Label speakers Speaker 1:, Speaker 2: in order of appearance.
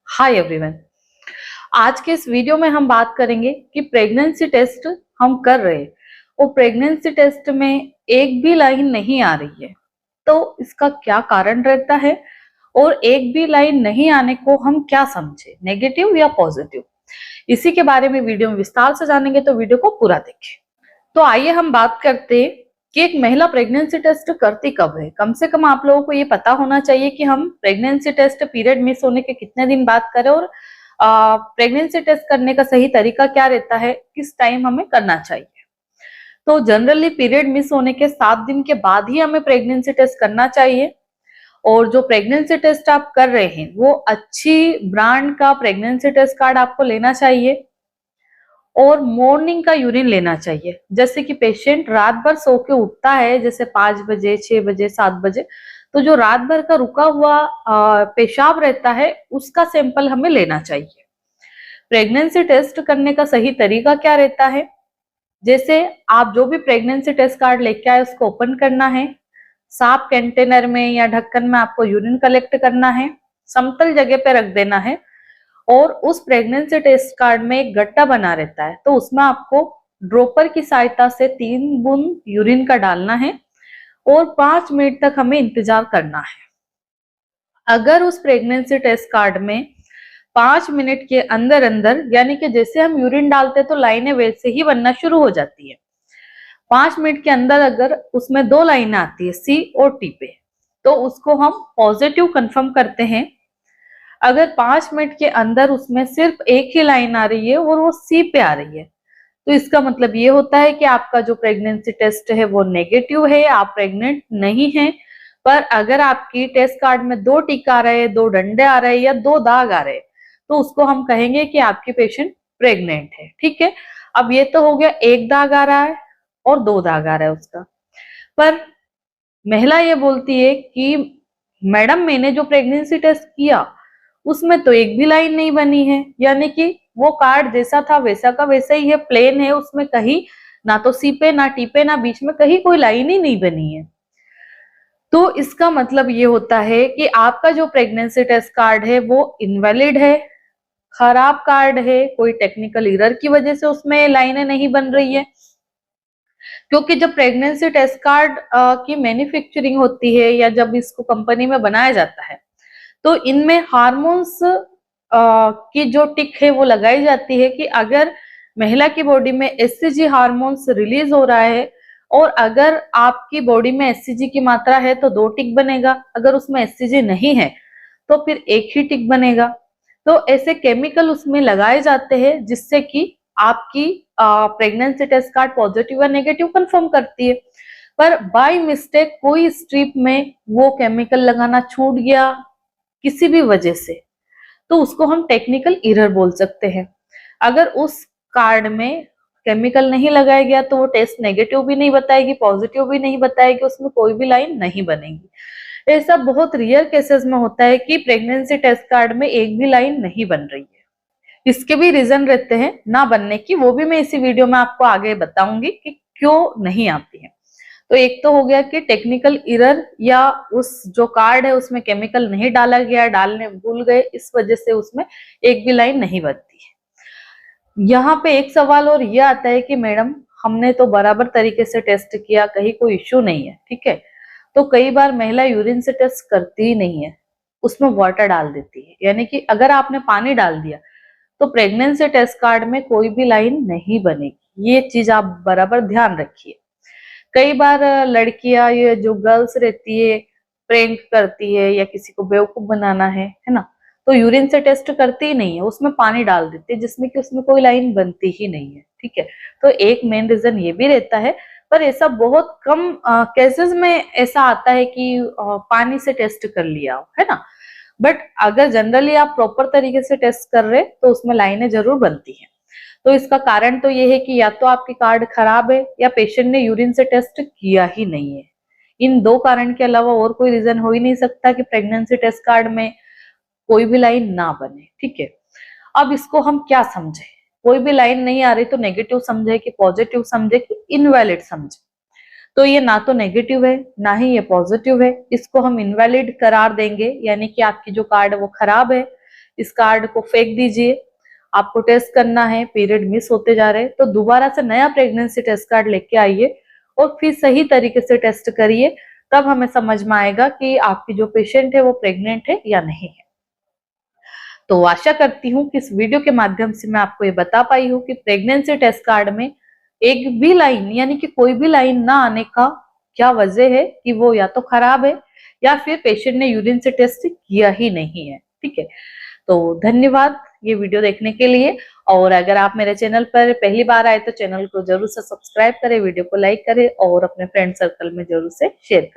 Speaker 1: Hi everyone. आज के इस वीडियो में हम बात करेंगे कि प्रेगनेंसी टेस्ट हम कर रहे हैं और प्रेगनेंसी टेस्ट में एक भी लाइन नहीं आ रही है, तो इसका क्या कारण रहता है और एक भी लाइन नहीं आने को हम क्या समझे, नेगेटिव या पॉजिटिव। इसी के बारे में वीडियो में विस्तार से जानेंगे, तो वीडियो को पूरा देखें। तो आइए हम बात करते हैं कि एक महिला प्रेगनेंसी टेस्ट करती कब है। कम से कम आप लोगों को ये पता होना चाहिए कि हम प्रेगनेंसी टेस्ट पीरियड मिस होने के कितने दिन बाद करें और प्रेगनेंसी टेस्ट करने का सही तरीका क्या रहता है, किस टाइम हमें करना चाहिए। तो जनरली पीरियड मिस होने के 7 दिन के बाद ही हमें प्रेगनेंसी टेस्ट करना चाहिए। और जो प्रेगनेंसी टेस्ट आप कर रहे हैं वो अच्छी ब्रांड का प्रेगनेंसी टेस्ट कार्ड आपको लेना चाहिए और मॉर्निंग का यूरिन लेना चाहिए। जैसे कि पेशेंट रात भर सो के उठता है, जैसे 5 बजे, 6 बजे, 7 बजे, तो जो रात भर का रुका हुआ पेशाब रहता है उसका सैंपल हमें लेना चाहिए। प्रेगनेंसी टेस्ट करने का सही तरीका क्या रहता है, जैसे आप जो भी प्रेगनेंसी टेस्ट कार्ड लेके आए उसको ओपन करना है, साफ कंटेनर में या ढक्कन में आपको यूरिन कलेक्ट करना है, समतल जगह पे रख देना है और उस प्रेगनेंसी टेस्ट कार्ड में एक गट्टा बना रहता है, तो उसमें आपको ड्रॉपर की सहायता से 3 बूंद यूरिन का डालना है और 5 मिनट तक हमें इंतजार करना है। अगर उस प्रेगनेंसी टेस्ट कार्ड में 5 मिनट के अंदर अंदर, यानी कि जैसे हम यूरिन डालते तो लाइनें वैसे ही बनना शुरू हो जाती है, 5 मिनट के अंदर अगर उसमें 2 लाइनें आती है सी और टी पे, तो उसको हम पॉजिटिव कंफर्म करते हैं। अगर 5 मिनट के अंदर उसमें सिर्फ एक ही लाइन आ रही है और वो सी पे आ रही है, तो इसका मतलब ये होता है कि आपका जो प्रेगनेंसी टेस्ट है वो नेगेटिव है, आप प्रेग्नेंट नहीं हैं। पर अगर आपकी टेस्ट कार्ड में 2 टिक आ रहे हैं, 2 डंडे आ रहे हैं या 2 दाग आ रहे हैं, तो उसको हम कहेंगे कि आपकी पेशेंट प्रेग्नेंट है। ठीक है, अब ये तो हो गया, एक दाग आ रहा है और 2 दाग आ रहा है उसका। पर महिला ये बोलती है कि मैडम मैंने जो प्रेगनेंसी टेस्ट किया उसमें तो एक भी लाइन नहीं बनी है, यानी कि वो कार्ड जैसा था वैसा का वैसा ही है, प्लेन है, उसमें कहीं ना तो सी पे ना टी पे ना बीच में कहीं कोई लाइन ही नहीं बनी है। तो इसका मतलब ये होता है कि आपका जो प्रेगनेंसी टेस्ट कार्ड है वो इनवैलिड है, खराब कार्ड है, कोई टेक्निकल एरर की वजह से उसमें लाइनें नहीं बन रही है। क्योंकि जब प्रेगनेंसी टेस्ट कार्ड की मैन्युफैक्चरिंग होती है या जब इसको कंपनी में बनाया जाता है, तो इनमें हार्मोन्स की जो टिक है वो लगाई जाती है कि अगर महिला की बॉडी में एससीजी हार्मोन्स रिलीज हो रहा है और अगर आपकी बॉडी में एससीजी की मात्रा है तो 2 टिक बनेगा, अगर उसमें एससीजी नहीं है तो फिर एक ही टिक बनेगा। तो ऐसे केमिकल उसमें लगाए जाते हैं जिससे कि आपकी प्रेगनेंसी टेस्ट कार्ड पॉजिटिव या नेगेटिव कंफर्म करती है। पर बाय मिस्टेक कोई स्ट्रिप में वो केमिकल लगाना छूट गया किसी भी वजह से, तो उसको हम टेक्निकल एरर बोल सकते हैं। अगर उस कार्ड में केमिकल नहीं लगाया गया तो वो टेस्ट नेगेटिव भी नहीं बताएगी, पॉजिटिव भी नहीं बताएगी, उसमें कोई भी लाइन नहीं बनेगी। ऐसा बहुत रेयर केसेस में होता है कि प्रेगनेंसी टेस्ट कार्ड में एक भी लाइन नहीं बन रही है। इसके भी रीजन रहते हैं ना बनने की, वो भी मैं इसी वीडियो में आपको आगे बताऊंगी कि क्यों नहीं आती है। तो एक तो हो गया कि टेक्निकल एरर या उस जो कार्ड है उसमें केमिकल नहीं डाला गया, डालने भूल गए, इस वजह से उसमें एक भी लाइन नहीं बनती है। यहाँ पे एक सवाल और ये आता है कि मैडम हमने तो बराबर तरीके से टेस्ट किया, कहीं कोई इश्यू नहीं है, ठीक है। तो कई बार महिला यूरिन से टेस्ट करती ही नहीं है, उसमें वाटर डाल देती है, यानी कि अगर आपने पानी डाल दिया तो प्रेगनेंसी टेस्ट कार्ड में कोई भी लाइन नहीं बनेगी। ये चीज आप बराबर ध्यान रखिए। कई बार लड़कियां, ये जो गर्ल्स रहती है, प्रैंक करती है या किसी को बेवकूफ बनाना है ना, तो यूरिन से टेस्ट करती ही नहीं है, उसमें पानी डाल देती है जिसमें कि उसमें कोई लाइन बनती ही नहीं है, ठीक है। तो एक मेन रीजन ये भी रहता है, पर ऐसा बहुत कम केसेस में ऐसा आता है कि पानी से टेस्ट कर लिया हो, है ना। बट अगर जनरली आप प्रॉपर तरीके से टेस्ट कर रहे तो उसमें लाइनें जरूर बनती हैं। तो इसका कारण तो ये है कि या तो आपकी कार्ड खराब है या पेशेंट ने यूरिन से टेस्ट किया ही नहीं है। इन 2 कारण के अलावा और कोई रीजन हो ही नहीं सकता कि प्रेगनेंसी टेस्ट कार्ड में कोई भी लाइन ना बने, ठीक है। अब इसको हम क्या समझे, कोई भी लाइन नहीं आ रही तो नेगेटिव समझे कि पॉजिटिव समझे कि इनवैलिड समझे। तो ये ना तो नेगेटिव है ना ही ये पॉजिटिव है, इसको हम इनवैलिड करार देंगे, यानी कि आपकी जो कार्ड है वो खराब है, इस कार्ड को फेंक दीजिए। आपको टेस्ट करना है, पीरियड मिस होते जा रहे हैं, तो दोबारा से नया प्रेगनेंसी टेस्ट कार्ड लेके आइए और फिर सही तरीके से टेस्ट करिए। तब हमें समझ में आएगा कि आपकी जो पेशेंट है वो प्रेग्नेंट है या नहीं है। तो आशा करती हूँ कि इस वीडियो के माध्यम से मैं आपको ये बता पाई हूँ कि प्रेगनेंसी टेस्ट कार्ड में एक भी लाइन यानी कि कोई भी लाइन ना आने का क्या वजह है, कि वो या तो खराब है या फिर पेशेंट ने यूरिन से टेस्ट किया ही नहीं है। ठीक है, तो धन्यवाद ये वीडियो देखने के लिए। और अगर आप मेरे चैनल पर पहली बार आए तो चैनल को जरूर से सब्सक्राइब करें, वीडियो को लाइक करें और अपने फ्रेंड सर्कल में जरूर से शेयर करें।